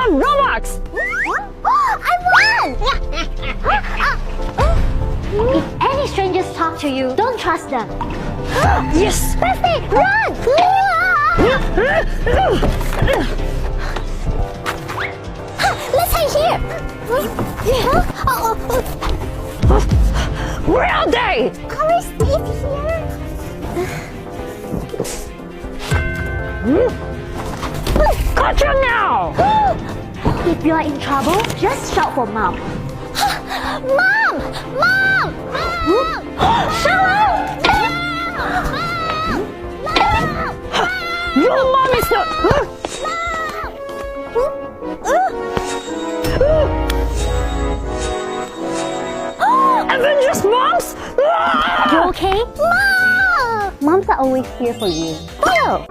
have Robux! I won! If any strangers talk to you, don't trust them. Yes! Bestie, run! Let's hide here. Where are they? Are we safe here? Catch them now! If you are in trouble, just shout for Mom. Mom! Mom! Mom! Shout out! Mom! Your mom is not... Avengers moms? You okay? Mom! Moms are always here for you. Follow!